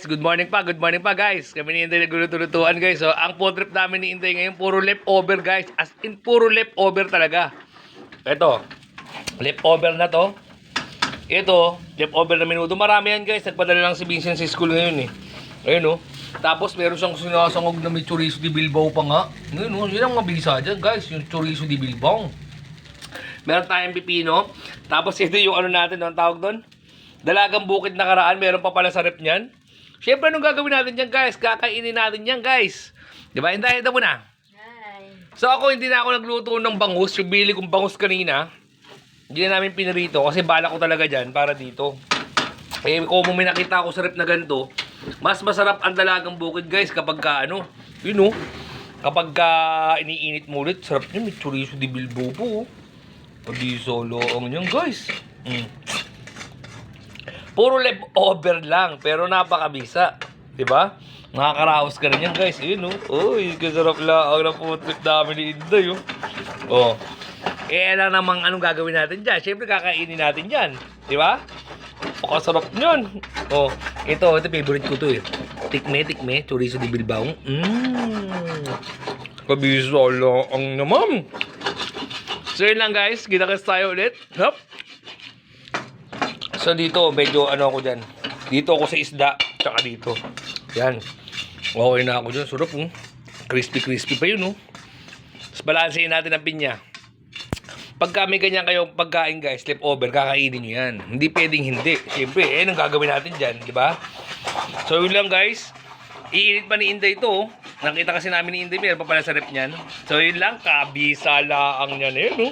Good morning pa guys. Kami ni Inday nagluluto-lutuan guys. So, ang food trip namin ni Inday ngayon, puro leftover guys. As in, puro leftover talaga. Ito, leftover na to. Ito, leftover na minuto. Marami yan guys. Nagpadala lang si Vincent sa school ngayon eh. Ayun oh. Tapos meron siyang sinasangog na may chorizo di Bilbao pa nga. Ngayon oh, yun ang mabisa dyan guys. Yung chorizo di Bilbao. Meron tayong pipino. Tapos ito yung ano natin, ang tawag doon? Dalagang bukid na karaan. Meron pa pala sa rep niyan. Siyempre, anong gagawin natin dyan, guys? Kakainin natin yan, guys. Diba? Hintayin mo na. Hi. So, ako, hindi na ako nagluto ng bangus. Yung bili kong bangus kanina, hindi na namin pinirito. Kasi bala ko talaga dyan para dito. Eh, kung may nakita ako sa rep na ganito, mas masarap ang dalagang bukid, guys, kapag ka, ano, yun, oh. Kapag ka iniinit mo ulit, sarap nyo. May chorizo di Bilbao po, oh. Padi solo ang yan, guys. Puro leftover lang, pero napakabisa. Diba? Nakakaraos ka rin yan, guys. Ayun, oh. Uy, kasarap lang ang food trip namin ni Inday, oh. Oh. Eh, alam namang anong gagawin natin dyan. Siyempre, kakainin natin dyan. Diba? Pakasarap nyan. Oh. Ito, favorite ko to, eh. Tikme, chorizo di Bilbao. Kabisa lang naman. So, yun lang, guys. Kita-kits tayo ulit. Hup. So dito, medyo ano ako dyan. Dito ako sa isda, tsaka dito. Yan. Okay na ako dyan. Surap, oh. Crispy pa yun, oh. Tapos balansehin natin ang pinya. Pagka may ganyan kayo pagkain, guys, leftover, kakainin nyo yan. Hindi pwedeng hindi. Siyempre, anong gagawin natin dyan, di ba? So yun lang, guys. Iinit pa ni Inday ito, oh. Nakita kasi namin ni Inday, meron pa pala sa rep niyan. So yun lang, kabisa lang yan, eh, no?